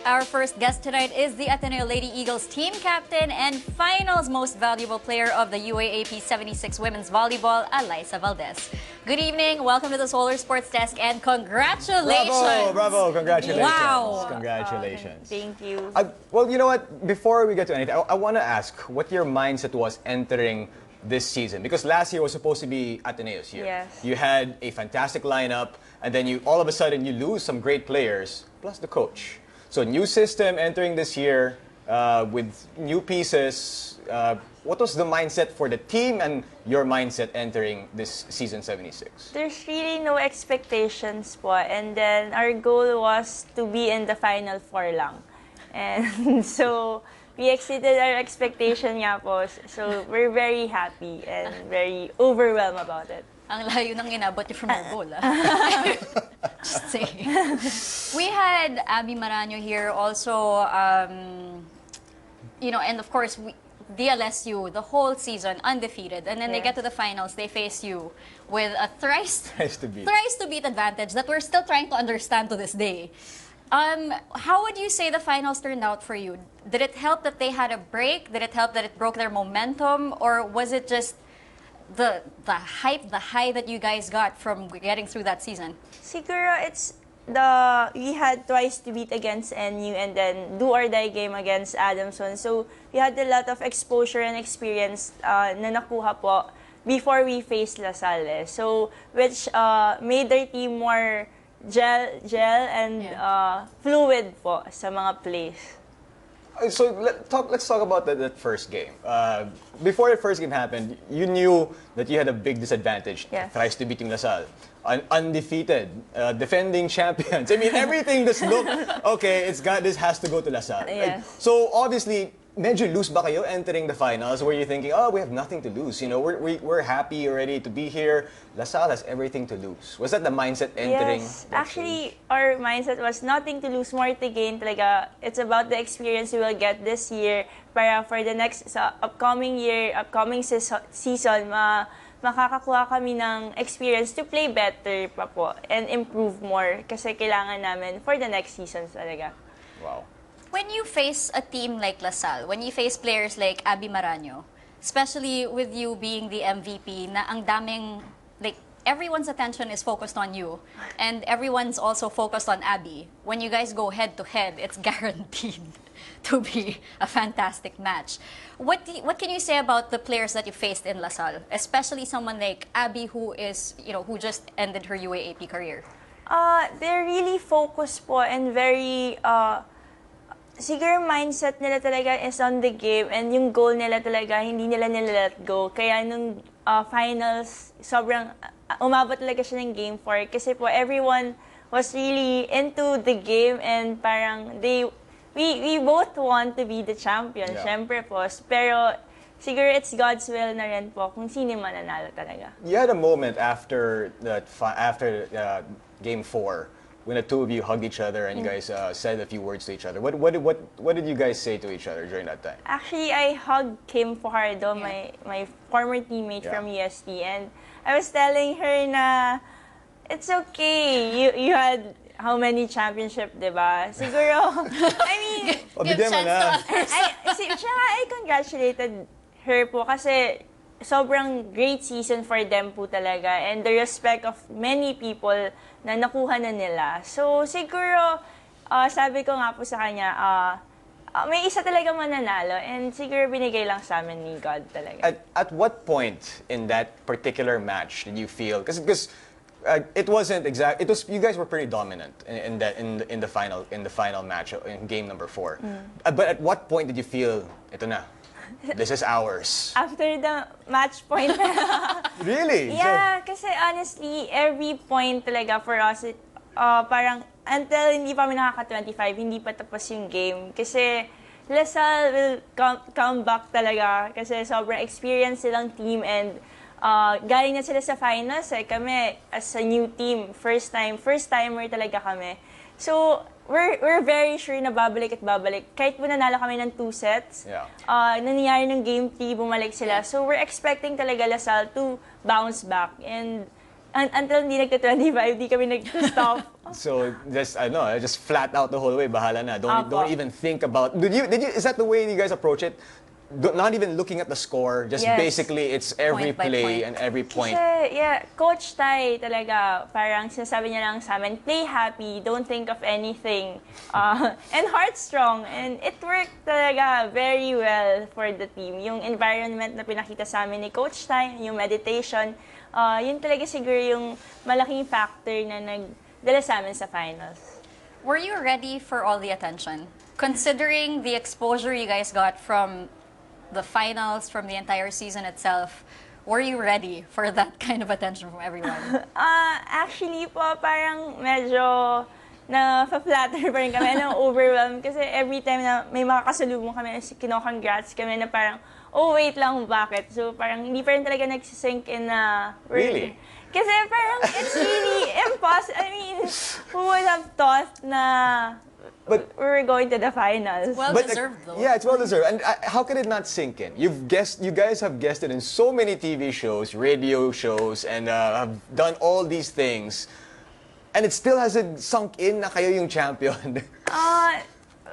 Our first guest tonight is the Ateneo Lady Eagles team captain and finals most valuable player of the UAAP 76 Women's Volleyball, Alyssa Valdez. Good evening, welcome to the Solar Sports Desk, and congratulations! Bravo, bravo, congratulations. Wow. Congratulations. Thank you. Well, you know what, before we get to anything, I want to ask what your mindset was entering this season, because last year was supposed to be Ateneo's year. Yes. You had a fantastic lineup, and then you all of a sudden you lose some great players, plus the coach. So new system entering this year with new pieces. What was the mindset for the team and your mindset entering this season 76? There's really no expectations po, and then our goal was to be in the Final Four lang. And so we exceeded our expectation nga po. So we're very happy and very overwhelmed about it. Ang layo nang inabot niyo from your goal, Just saying. We had Abby Maranyo here also, you know, and of course, the LSU, the whole season, undefeated. And then they get to the finals, they face you with a thrice to beat advantage that we're still trying to understand to this day. How would you say the finals turned out for you? Did it help that they had a break? Did it help that it broke their momentum? Or was it just the hype, the high that you guys got from getting through that season? Siguro it's we had twice to beat against NU and then do or die game against Adamson. So we had a lot of exposure and experience na nakuha po before we faced La Salle. So which made their team more gel and fluid po sa mga plays. So let's talk about that first game. Before the first game happened, you knew that you had a big disadvantage. Yes. Tries to beating La Salle, undefeated, defending champions. I mean, everything just looked okay. This has to go to La Salle. Yes. So obviously, medyo loose ba kayo entering the finals? Were you thinking, oh, we have nothing to lose? You know, we're happy already to be here. La Salle has everything to lose. Was that the mindset entering? Yes, actually, our mindset was nothing to lose, more to gain. Talaga, it's about the experience we will get this year para for the next upcoming season, makakakuha kami ng experience to play better pa po and improve more kasi kailangan namin for the next seasons talaga. Wow. When you face a team like La Salle, when you face players like Abby Maranyo, especially with you being the MVP, na ang daming, like, everyone's attention is focused on you, and everyone's also focused on Abby. When you guys go head-to-head, it's guaranteed to be a fantastic match. What can you say about the players that you faced in La Salle, especially someone like Abby, who is, you know, who just ended her UAAP career? They're really focused po and very siguro mindset nila talaga is on the game and yung goal nila talaga hindi nila let go. Kaya nung finals, sobrang umabot talaga siya ng game 4 kasi po everyone was really into the game and parang we both want to be the champion, syempre po. Pero siguro it's God's will na rin po kung sino mananalo talaga. You had a moment after game 4 when the two of you hugged each other and you guys said a few words to each other. What did you guys say to each other during that time? Actually, I hugged Kim Fajardo, my former teammate from UST, and I was telling her na it's okay. You had how many championship, diba? Siguro, I mean, Give chance to I congratulated her po kasi sobrang great season for them po talaga and the respect of many people na nakuha na nila. So siguro, sabi ko nga po sa kanya, may isa talaga mananalo and siguro binigay lang sa amin ni God talaga. At what point in that particular match did you feel, because it wasn't exact, it was, you guys were pretty dominant in the final match in game number 4. But at what point did you feel, ito na, this is ours? After the match point. Really? Yeah, kasi honestly, every point talaga for us, parang until hindi pa kami nakaka-25, hindi pa tapos yung game. Kasi La Salle will come back talaga kasi sobrang experience silang team and galing na sila sa finals. Kami, as a new team, first-timer talaga kami. So, we're very sure na babalik at babalik. Kahit po nanalo kami ng 2 sets, nangyari ng game 3, bumalik sila. So we're expecting talaga La Salle to bounce back. And until hindi nagka-25, di kami nag-stop. So just flat out the whole way, bahala na. Don't Apo. even think about. Is that the way you guys approach it? Not even looking at the score, just Yes. basically it's every Point by play point. and every point. Kasi, Coach Ty talaga, parang sinasabi niya lang sa amin, play happy, don't think of anything. And heart strong. And it worked talaga very well for the team. Yung environment na pinakita sa amin ni Coach Ty, yung meditation, yun talaga siguro yung malaking factor na nagdala sa amin sa finals. Were you ready for all the attention? Considering the exposure you guys got from the finals, from the entire season itself, were you ready for that kind of attention from everyone? Actually po, parang medyo na-flatter pa rin kami, overwhelmed. Kasi every time na may mga kasalubong kami, kino-congrats kami na parang, oh wait lang, bakit? So parang hindi pa rin talaga nagsisink in na... Really? Kasi parang it's really impossible. I mean, who would have thought na But we were going to the finals? Well deserved, though. Yeah, it's well deserved. And how could it not sink in? You guys have guessed it in so many TV shows, radio shows, and have done all these things, and it still hasn't sunk in na kayo yung champion.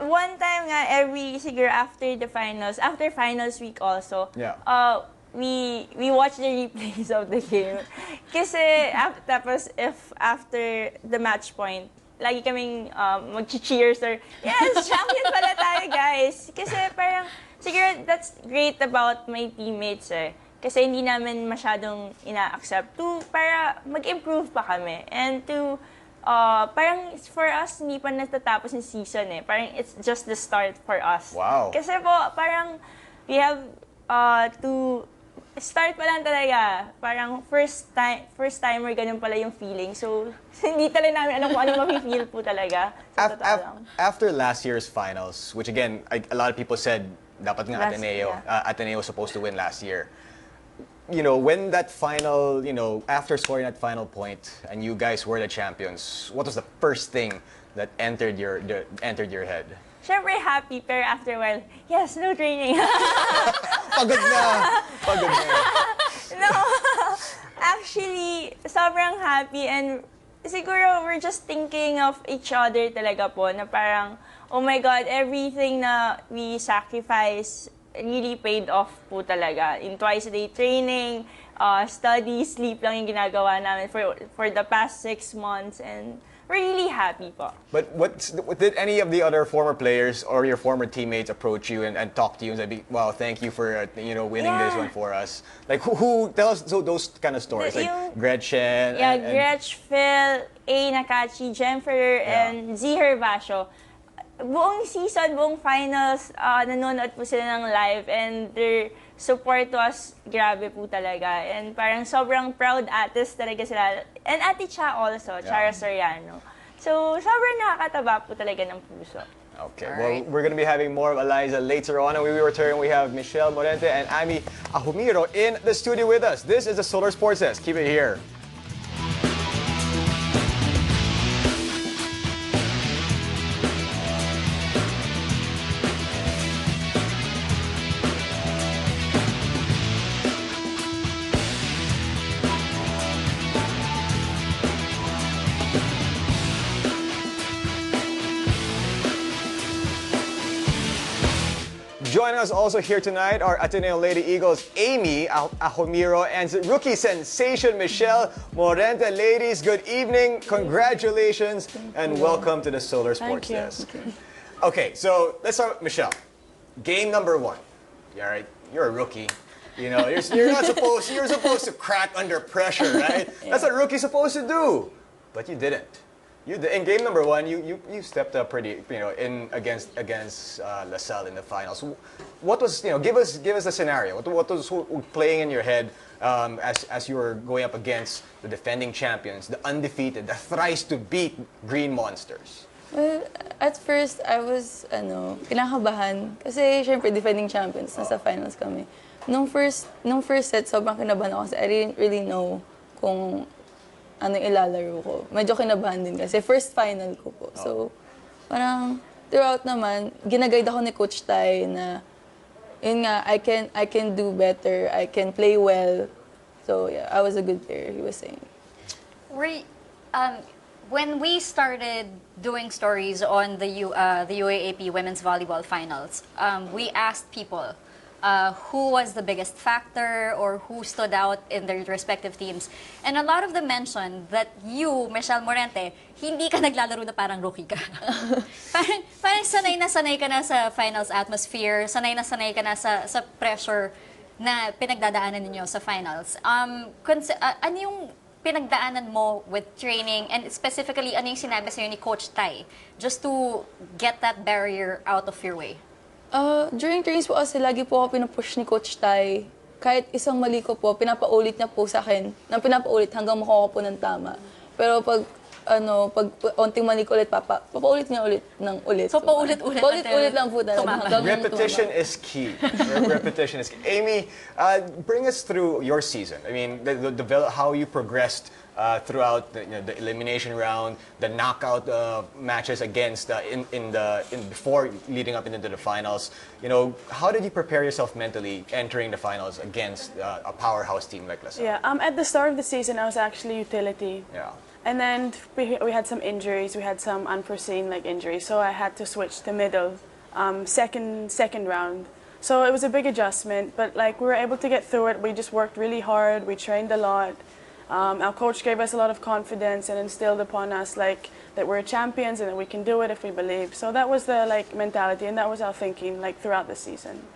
One time nga, siguro after the finals, after finals week also, Yeah. we watch the replays of the game. Kasi tapos if after the match point, lagi kaming mag-cheers or, yes, champion pala tayo, guys. Kasi parang, siguro that's great about my teammates eh. Kasi hindi namin masyadong ina-accept para mag-improve pa kami. And parang for us, hindi pa natatapos yung season eh. Parang it's just the start for us. Wow. Kasi po, parang we have to start pa lang talaga. Parang first timer, ganun pala yung feeling. So, hindi talaga namin alam kung ano mafe-feel po talaga. Sa totoo lang. After last year's finals, which again, a lot of people said, dapat nga Ateneo, yeah. Ateneo was supposed to win last year. You know, when that final, after scoring that final point, and you guys were the champions, what was the first thing that entered your head? Siyempre happy, pero after a while, yes, no training. Pagod na! Pagod na. No, actually, sobrang happy and siguro we're just thinking of each other talaga po na parang, oh my God, everything na we sacrifice really paid off po talaga. In twice-a-day training, study, sleep lang yung ginagawa namin for the past 6 months and we're really happy po. But did any of the other former players or your former teammates approach you and talk to you and say, "Wow, thank you for winning this one for us"? Like who tell us those kind of stories? Like Gretchen. Yeah, and Gretch, Phil, A. Nakachi, Jennifer, and Z. Herbacio. Buong season, buong finals, nanonood po sila ng live and their support was grabe po talaga. And parang sobrang proud ates talaga sila. And Ate Cha also, Chara Soriano. So, sobrang nakakataba po talaga ng puso. Okay, All well, right. we're going to be having more of Eliza later on. And when we return, we have Michelle Morente and Amy Ahomiro in the studio with us. This is the Solar Sports Desk. Keep it here. Joining us also here tonight are Ateneo Lady Eagles Amy Ahomiro and rookie sensation Michelle Morente. Ladies, good evening, congratulations, and welcome to the Solar Sports Desk. Okay, so let's start with Michelle. Game number 1. All right, you're a rookie. You're not supposed. You're supposed to crack under pressure, right? That's what rookie's supposed to do, but you didn't. In game number 1, you stepped up pretty, in against LaSalle in the finals. What was, give us the scenario. What was playing in your head as you were going up against the defending champions, the undefeated, the thrice to beat Green Monsters? Well, at first I was kinakabahan kasi syempre defending champions nasa finals kami. Nung first set sobrang kinabahan ako kasi I didn't really know kung ano ilalaro ko. Medyo kinabahan din kasi first final ko po. So, parang throughout naman, ginaguide ako ni Coach Ty na yun nga, I can do better, I can play well. So, yeah, I was a good player, he was saying. When we started doing stories on the UAAP Women's Volleyball Finals, we asked people who was the biggest factor or who stood out in their respective teams. And a lot of them mentioned that you, Michelle Morente, hindi ka naglalaro na parang rookie ka. parang sanay ka na sa finals atmosphere, sanay ka na sa pressure na pinagdadaanan ninyo sa finals. Ano yung pinagdaanan mo with training, and specifically, ano yung sinabi sa'yo ni Coach Tai just to get that barrier out of your way? During trainings po kasi lagi po ako pinupush ni Coach Tai. Kahit isang mali ko po, pinapaulit niya po sa akin, nang pinapaulit hanggang makuha ko po ng tama. Pero pag onting mali ko ulit, papaulit niya ulit ng ulit. So, paulit-ulit. Paulit-ulit lang po talaga. Repetition is key. Repetition is key. Amy, bring us through your season. I mean, how you progressed throughout the elimination round, the knockout matches against before leading up into the finals. You know, how did you prepare yourself mentally entering the finals against a powerhouse team like LaSalle? Yeah, at the start of the season, I was actually utility. Yeah. And then we had some injuries. We had some unforeseen injuries, so I had to switch to middle, second round. So it was a big adjustment, but we were able to get through it. We just worked really hard. We trained a lot. Our coach gave us a lot of confidence and instilled upon us that we're champions and that we can do it if we believe. So that was the mentality, and that was our thinking throughout the season.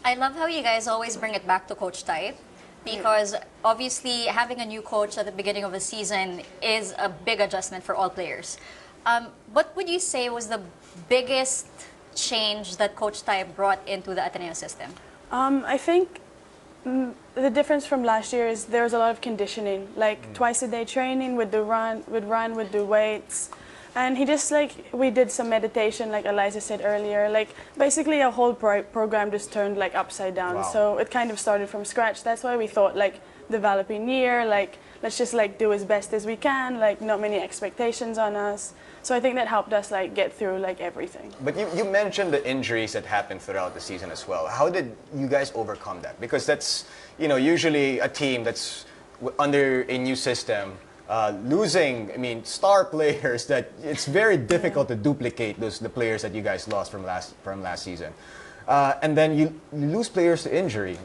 I love how you guys always bring it back to Coach Tai. Because obviously having a new coach at the beginning of the season is a big adjustment for all players. What would you say was the biggest change that Coach Tai brought into the Ateneo system? I think the difference from last year is there was a lot of conditioning, twice a day training with the run, with the weights. And he just we did some meditation, like Alyssa said earlier. Basically our whole program just turned upside down. Wow. So it kind of started from scratch. That's why we thought developing year, let's just do as best as we can, not many expectations on us. So I think that helped us get through everything. But you mentioned the injuries that happened throughout the season as well. How did you guys overcome that? Because that's usually a team that's under a new system. Losing, star players that it's very difficult to duplicate the players that you guys lost from last season, and then you lose players to injury,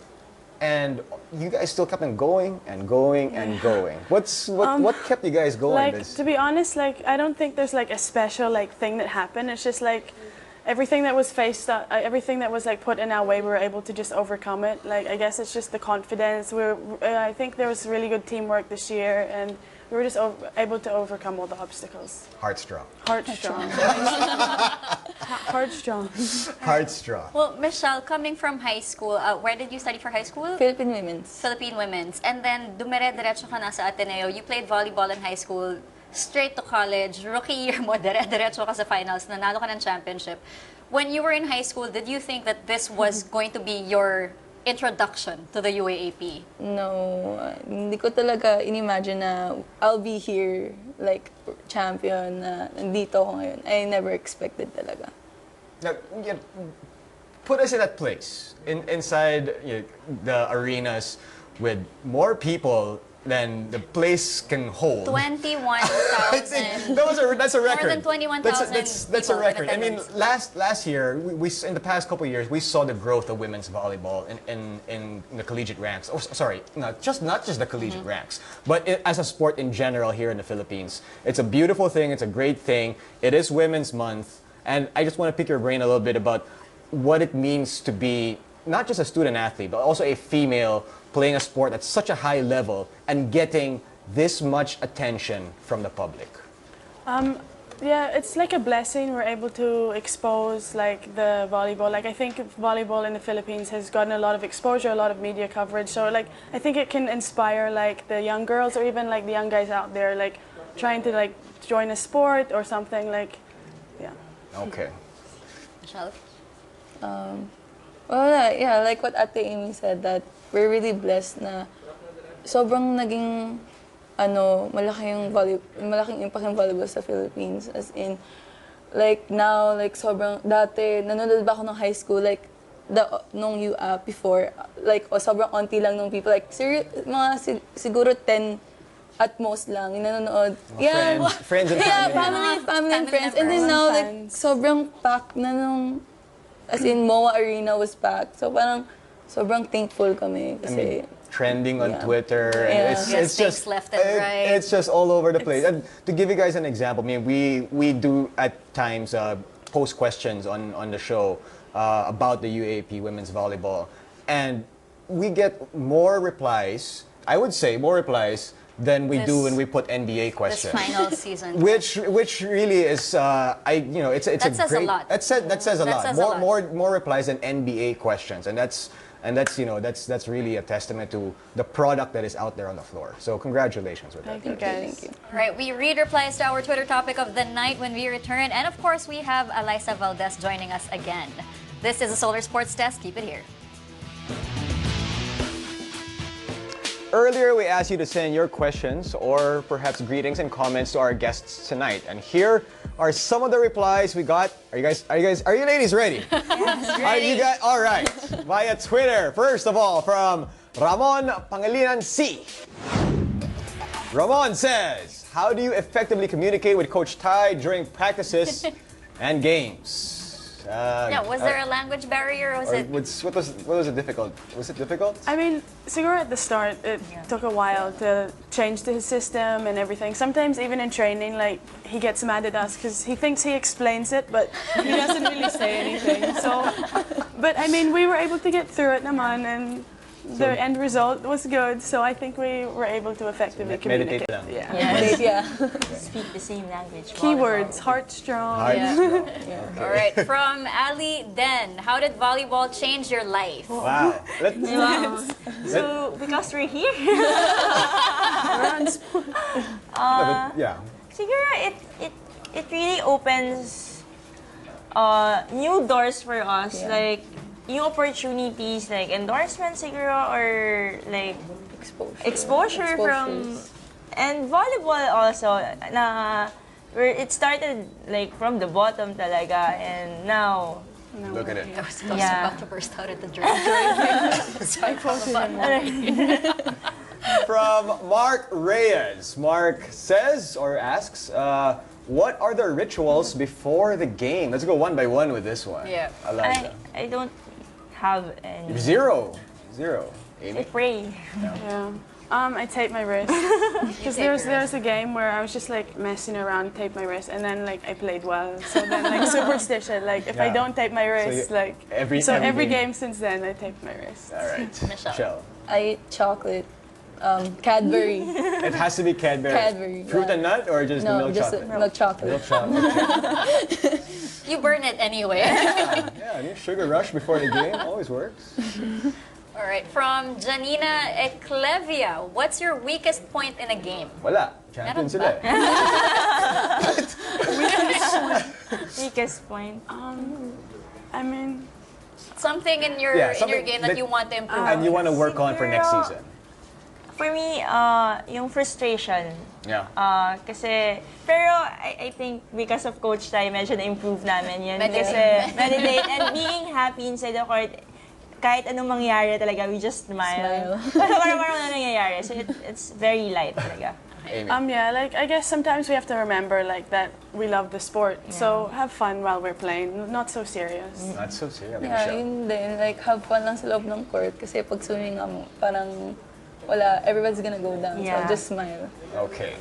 and you guys still kept on going and going and going. What kept you guys going? To be honest, I don't think there's a special thing that happened. It's just everything that was everything that was put in our way, we were able to just overcome it. I guess it's just the confidence. I think there was really good teamwork this year, and we were just able to overcome all the obstacles. Heartstrong. Heartstrong. Heartstrong. Heartstrong. Well, Michelle, coming from high school, where did you study for high school? Philippine Women's. Philippine Women's. And then, dumire-diretso ka na sa Ateneo. You played volleyball in high school, straight to college. Rookie year mo, dire-diretso ka sa finals, nanalo ka ng championship. When you were in high school, did you think that this was going to be your introduction to the UAAP? No, hindi ko talaga inimagine na I'll be here, champion, na nandito ako ngayon. I never expected talaga. Now, put us in that place, inside the arenas with more people than the place can hold. 21,000. That's a record. More than 21,000 That's a record. I mean, attendance. last year, we in the past couple of years, we saw the growth of women's volleyball in the collegiate ranks. Oh, sorry, not just the collegiate ranks, but as a sport in general here in the Philippines. It's a beautiful thing. It's a great thing. It is Women's Month, and I just want to pick your brain a little bit about what it means to be not just a student athlete, but also a female playing a sport at such a high level and getting this much attention from the public. Yeah, it's a blessing. We're able to expose the volleyball. I think volleyball in the Philippines has gotten a lot of exposure, a lot of media coverage. So I think it can inspire the young girls or even the young guys out there trying to join a sport or something yeah. Okay. Michelle? Well, yeah, like what Ate Amy said, that we're really blessed na sobrang naging malaking impact ng volleyball sa Philippines. As in, now, sobrang, dati, nanonood ba ako ng high school, nung UAAP before, sobrang onti lang nung people, siguro 10 at most lang, yung nanonood. Yeah, Friends and yeah, family. family and friends. And members. then now, like, Fans. sobrang packed na nung, as in, MOA Arena was packed. So parang, sobrang thankful kami kasi, Trending on Yeah. Twitter. Yeah. It's Yes, just thanks left and right. It's just all over the place. And to give you guys an example, I mean, we do at times post questions on the show about the UAAP women's volleyball, and we get more replies. I would say more replies than we do This- when we put NBA This questions. final season. Which really is it's That a says a great lot. that says a That lot. says a More replies than NBA questions, and that's really a testament to the product that is out there on the floor. So congratulations with that. Thank you, guys. thank you. All right, we read replies to our Twitter topic of the night when we return. And of course, we have Alyssa Valdez joining us again. This is the Solar Sports Desk. Keep it here. Earlier, we asked you to send your questions or perhaps greetings and comments to our guests tonight. And here are some of the replies we got. Are you ladies ready? Yes, ready. Are you guys all right? Via Twitter. First of all, from Ramon Pangilinan C. Ramon says, "How do you effectively communicate with Coach Ty during practices and games?" Yeah, was there a language barrier or was it? What was it difficult? Was it difficult? I mean, siguro at the start, it took a while to change to his system and everything. Sometimes even in training, like, he gets mad at us because he thinks he explains it, but he doesn't really say anything. So, but I mean, we were able to get through it naman, and the end result was good. So I think we were able to effectively meditate communicate. lang. Yeah. Yeah. Speak the same language. Keywords, heart strong. All right, from Ali Den, how did volleyball change your life? Wow. So, because we're here, Yeah. siguro it really opens new doors for us, Yeah. like new opportunities, like endorsements siguro, or like exposure from, Exposures. and volleyball also na where it started like from the bottom talaga, and now Look at it. I was Yeah. about to burst out at the joke. From Mark Reyes. Mark says or asks, what are the rituals before the game? Let's go one by one with this one. Yeah. Alyssa. I don't have any. Zero. I Amy? pray. Yeah. I taped my wrist because there's a game where I was just like messing around, taped my wrist, and then like I played well. So then like superstition, like if I Yeah. don't tape my wrist, you- like every every game. game since then I taped my wrist. All right. Michelle. I eat chocolate, Cadbury. It has to be Cadbury. Cadbury, Fruit yeah. and nut or just the No, milk just chocolate? milk chocolate. Milk chocolate. You burn it anyway. Yeah, new sugar rush before the game always works. All right, from Janina Eclevia, what's your weakest point in a game? Wala. Champion Meron sila. ba? Weakest point. I mean, Something in your Yeah, in your something game that that- you want to improve. And you want to work on for next Siguro- season. For me, yung frustration. Yeah. Kasi, pero I think because of Coach Ty, medyo na-improve namin yun. Meditate. Kasi, meditate and being happy inside the court, kahit anong mangyari talaga, we just smile. Parang na nangyayari. So it's very light talaga. Amy. yeah, like I guess sometimes we have to remember like that we love the sport, so have fun while we're playing, not so serious. Not so serious. Yeah, Michelle. yun din. Like, have fun lang sa loob ng court. Kasi pag swimming parang wala, everyone's gonna go down. Yeah. So just smile. Okay.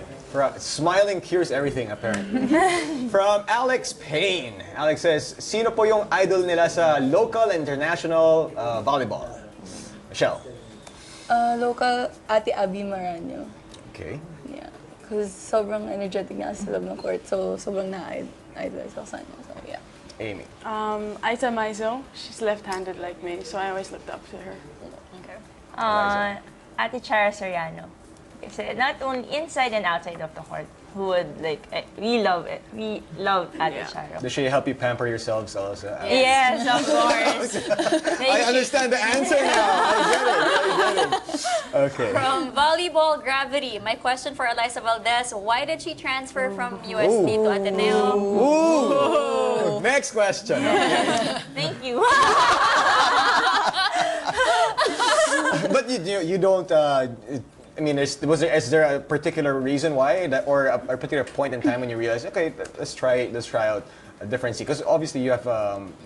Smiling cures everything, apparently. From Alex Payne. Alex says, sino po yung idol nila sa local and international volleyball? Michelle. Local, Ate Abby Maranyo. Okay. Yeah. Because sobrang energetic niya sa loob ng court. So, sobrang na-idolize ako sa kanya. So, yeah. Amy. Aita Maizo, she's left-handed like me, so I always looked up to her. Okay. Ate Chara Soriano. Kasi not only inside and outside of the court, who would like, we love it. We love Ate Chara. Does she help you pamper yourselves also? Yes, of course. I understand the answer now. I get it. Okay. From Volleyball Gravity, my question for Alyssa Valdez, why did she transfer from USD to Ateneo? Ooh. Next question. Okay. Thank you. But you don't. I mean, is there a particular reason why, or a particular point in time when you realized, okay, let's try out a different scene? Because obviously you have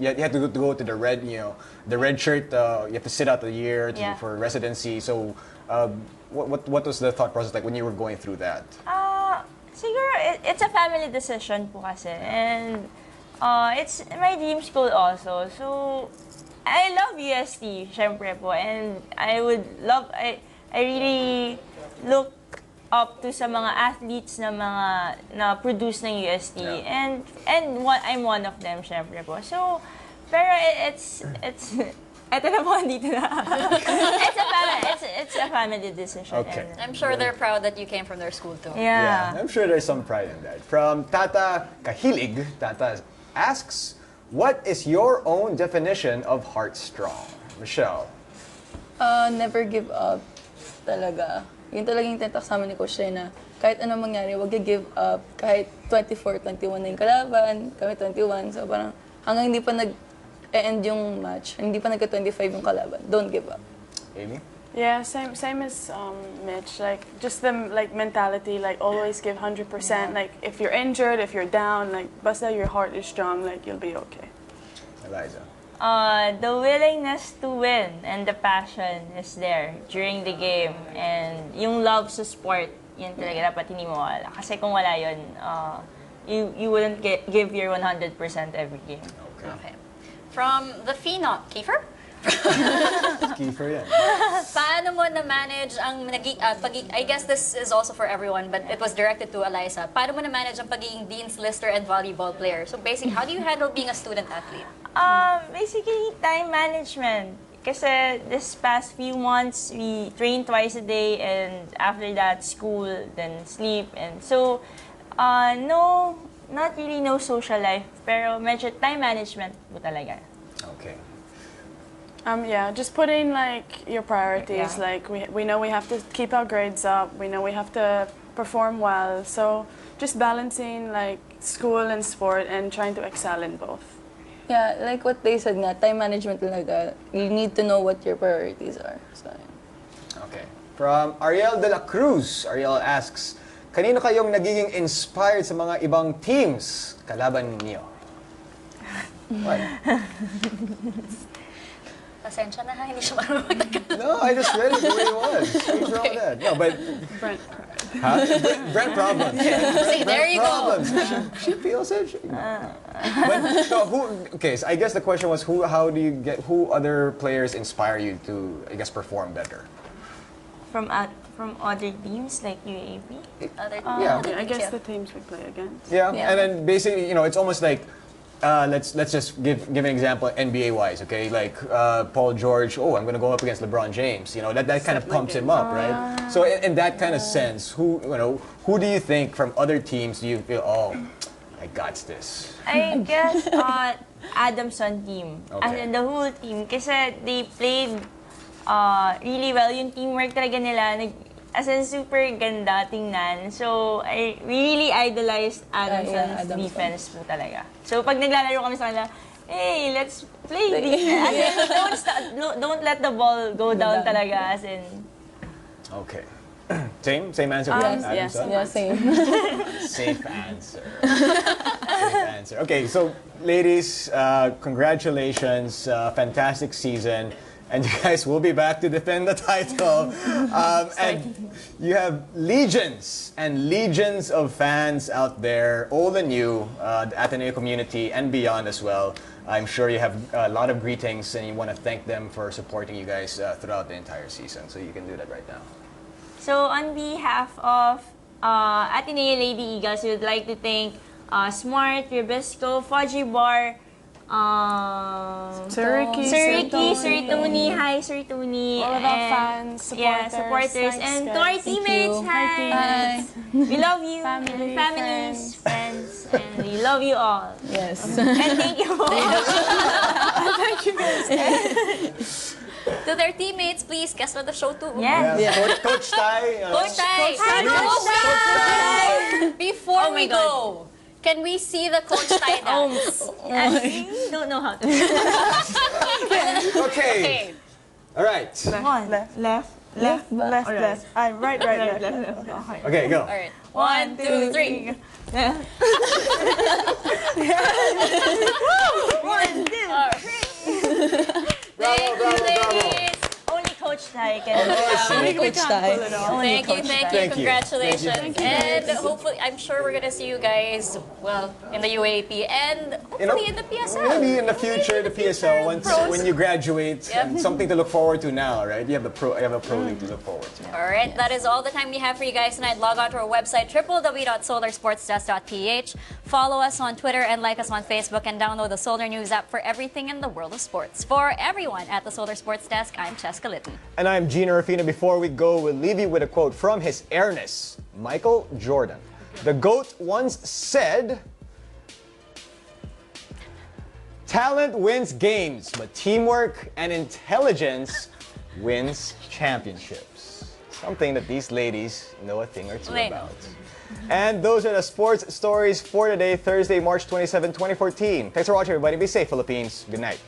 you had to go to the red, the red shirt. You have to sit out the year for residency. So, what was the thought process like when you were going through that? Siguro, it's a family decision po kasi. And it's my dream school also. So, I love UST, syempre po. And I really look up to sa mga athletes na produce ng UST. Yeah. And I'm one of them, syempre po. So, pero it's eto na po, dito na. It's a family decision. Okay. I'm sure they're proud that you came from their school too. Yeah. I'm sure there's some pride in that. From Tata Kahilig, Tata asks, what is your own definition of heartstrong? Michelle? Never give up. Talaga. Yun talaga yung tinatawag sa amin ni Coach Ray na kahit anong mangyari, huwag give up. Kahit 24, 21 na yung kalaban, kami 21. So parang hanggang hindi pa end yung match, hindi pa nagka-25 yung kalaban, don't give up. Amy? Yeah, same as Mitch. Like just the mentality, like always give 100%. Like if you're injured, if you're down, like basta your heart is strong, like you'll be okay. Eliza? The willingness to win and the passion is there during the game. And yung love sa sport, yun talaga dapat hindi mawala. Kasi kung wala yun, you wouldn't give your 100% every game. Okay. From the Phenom, Kiefer? Kiefer yan. Paano mo na-manage ang I guess this is also for everyone, but it was directed to Alyssa. Paano mo na-manage ang pagiging Dean's Lister and volleyball player? So basically, how do you handle being a student athlete? Basically, time management. Kasi this past few months, we train twice a day, and after that, school, then sleep. And so, not really no social life, pero medyo time management po talaga. Okay. Yeah, just put in like your priorities. Yeah. Like we know we have to keep our grades up. We know we have to perform well. So just balancing like school and sport and trying to excel in both. Yeah, like what they said nga, time management talaga. You need to know what your priorities are. So, Okay. From Ariel de la Cruz, Ariel asks, kanino kayong nagiging inspired sa mga ibang teams kalaban niyo? What? Pasensya na ha, hindi siya marunong magtagalog. No, I just read it the way it was. What's wrong with that? No, but... Brent Pride. Huh? Brent problems. See, there you go. Problems. She feels it. But no, okay, so I guess the question was who other players inspire you to, I guess, perform better? From other teams like UAAP? Yeah. I guess the teams we play against. Yeah, and then basically, it's almost like, let's just give an example NBA wise, okay? Like Paul George, I'm gonna go up against LeBron James. That kind of pumps him up, right? So in that kind of sense, who do you think from other teams do you feel, I got this? I guess Adamson team. Okay. As in the whole team. Kasi they played really well. Yung teamwork talaga nila, as in super ganda tingnan. So, I really idolized Adamson's Adamson. defense po talaga. So, pag naglalaro kami sa kanila, hey, let's play defense. As in, don't let the ball go down talaga. As in, Okay. Same answer. Yes. yeah, same. Safe answer. Safe answer. Okay, so ladies, congratulations, fantastic season. And you guys will be back to defend the title. And you have legions and legions of fans out there, old and new, the Ateneo community and beyond as well. I'm sure you have a lot of greetings and you want to thank them for supporting you guys throughout the entire season. So you can do that right now. So, on behalf of Ateneo Lady Eagles, we would like to thank Smart, Ribisco, Fudgy Bar, Suriki, Sir Tony, hi Sir Tony. All of our fans, supporters. Supporters. Thanks, And guys. to our teammates, you. hi. We love you, Family, and families, friends, and we love you all. Yes. And thank you. Thank you guys. To their teammates, please, guest on the show too. Yes. Coach Tai. Coach Tai! Hi, Coach Tai! Before Oh my we go, can we see the Coach Tai dance? I don't know how to. Okay. All right. One. Left. Left, left, left. Right, left. Okay. Okay, go. All right. 1, 2, 3. 1, 2, 3. Ladies. Only Coach Tai can. Only Coach Tai. Thank you. Thank you. Congratulations. Thank you. And hopefully, I'm sure we're gonna see you guys, well, in the UAAP and hopefully in the PSL. Maybe in the future, the PSL, when you graduate, Yep. and something to look forward to now, right? You have a pro league to look forward to. All right, that is all the time we have for you guys tonight. Log on to our website, www.solarsportsdesk.ph. Follow us on Twitter and like us on Facebook, and download the Solar News app for everything in the world of sports. For everyone at the Solar Sports Desk, I'm Cheska Litton. And I'm Gina Rafina. Before we go, we'll leave you with a quote from His Airness, Michael Jordan. The GOAT once said, "Talent wins games, but teamwork and intelligence wins championships." Something that these ladies know a thing or two They know. about. And those are the sports stories for today, Thursday, March 27, 2014. Thanks for watching, everybody. Be safe, Philippines. Good night.